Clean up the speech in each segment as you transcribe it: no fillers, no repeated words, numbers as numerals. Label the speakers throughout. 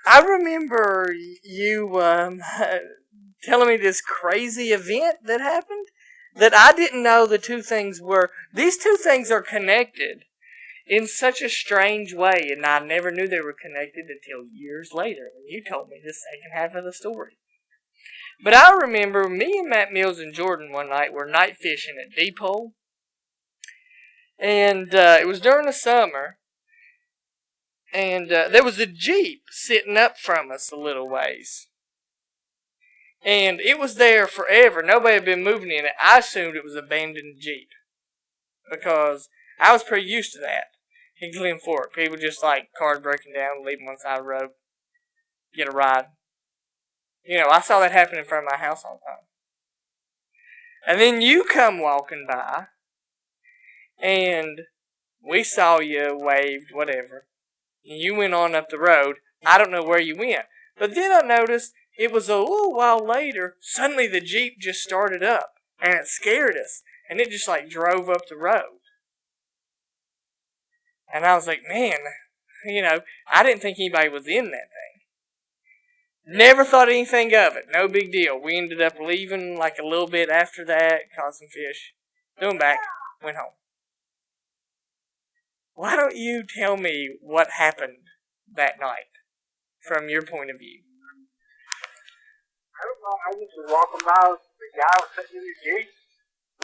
Speaker 1: I remember you telling me this crazy event that happened that I didn't know the two things were. These two things are connected in such a strange way, and I never knew they were connected until years later when you told me the second half of the story. But I remember me and Matt Mills and Jordan one night were night fishing at Deep Hole, and it was during the summer. And there was a Jeep sitting up from us a little ways. And it was there forever. Nobody had been moving in it. I assumed it was an abandoned Jeep. Because I was pretty used to that in Glen Fork. People just like cars breaking down, leaving one side of the road, get a ride. You know, I saw that happen in front of my house all the time. And then you come walking by. And we saw you, waved, whatever. And you went on up the road. I don't know where you went. But then I noticed it was a little while later, suddenly the Jeep just started up. And it scared us. And it just like drove up the road. And I was like, man, you know, I didn't think anybody was in that thing. Never thought anything of it. No big deal. We ended up leaving like a little bit after that, caught some fish. Doing back, went home. Why don't you tell me what happened that night, from your point of view?
Speaker 2: I don't know. I was just walking by. The guy was sitting in his Jeep.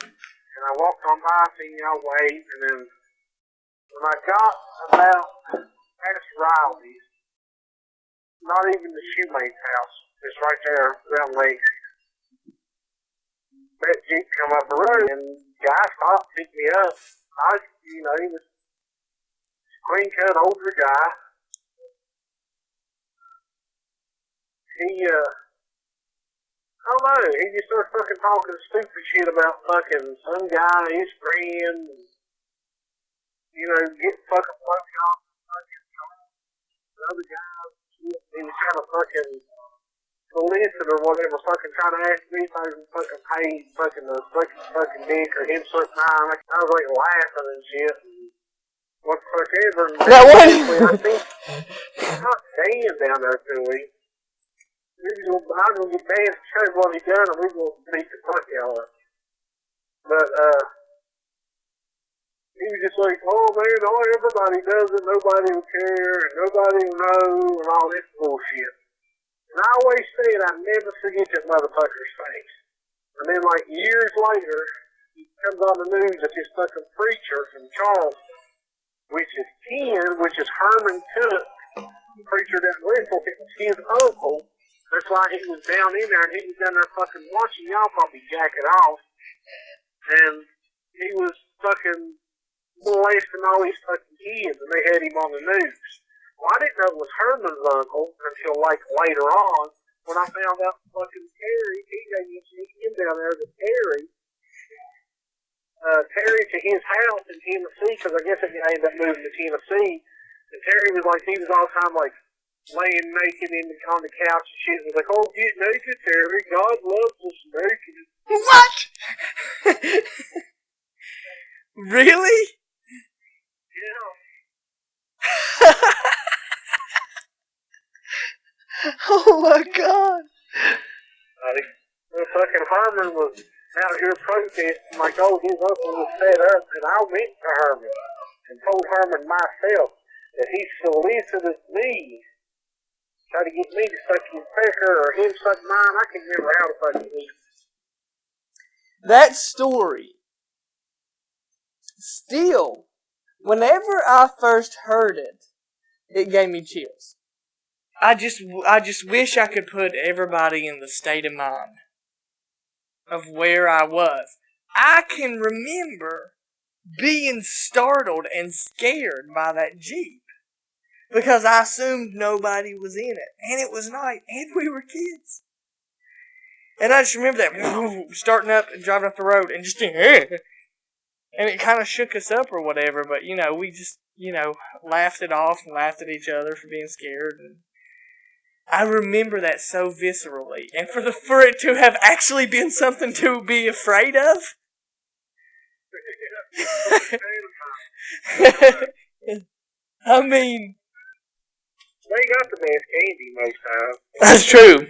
Speaker 2: And I walked on by, seen y'all wave. And then when I got about past Riley's, not even the shoemate's house, it's right there around Lake. That Jeep come up the road, and the guy stopped, picked me up. He was clean-cut, older guy. I don't know, he just started fucking talking stupid shit about fucking some guy, his friend, get fucking fucked off, the other guy, he was trying to fucking solicit or whatever, fucking trying to ask me if I was fucking paid fucking the fucking dick or him suck mine. I was like laughing and shit. What the fuck ever.
Speaker 1: That one?
Speaker 2: I think he's not staying down there 2 weeks. I'm going to get mad and show him what he done, and we're going to beat the fuck out of him. But, he was just like, oh man, everybody does it, nobody will care, and nobody will know, and all this bullshit. And I always said I'd never forget that motherfucker's face. And then, like, years later, he comes on the news that this fucking preacher from Charleston, which is Herman Cook, the preacher that went for it, was his uncle. That's why he was down in there, and he was down there fucking watching y'all probably jack it off. And he was fucking molesting all these fucking kids, and they had him on the news. Well, I didn't know it was Herman's uncle until, like, later on, when I found out fucking Terry, he gave me him down there to Terry to his house in Tennessee, because I guess he ended up moving to Tennessee. And Terry was like, he was all the time, like, laying naked on the couch and shit. He was like, oh, get naked, Terry. God loves us naked.
Speaker 1: What? Really?
Speaker 2: Yeah.
Speaker 1: Oh my god.
Speaker 2: The fucking Herman was out here protesting like, oh, his uncle was set up, and I went to Herman and told Herman myself that he solicited me, tried to get me to suck his pecker or him suck mine. I can't remember how the fuck it was.
Speaker 1: That story, still, whenever I first heard it, it gave me chills. I just wish I could put everybody in the state of mind of where I was. I can remember being startled and scared by that Jeep because I assumed nobody was in it, and it was night, and we were kids. And I just remember that starting up and driving up the road and just and it kind of shook us up or whatever. But we just laughed it off and laughed at each other for being scared. And I remember that so viscerally. And for it to have actually been something to be afraid of. I mean,
Speaker 2: they got the best candy most times.
Speaker 1: That's true.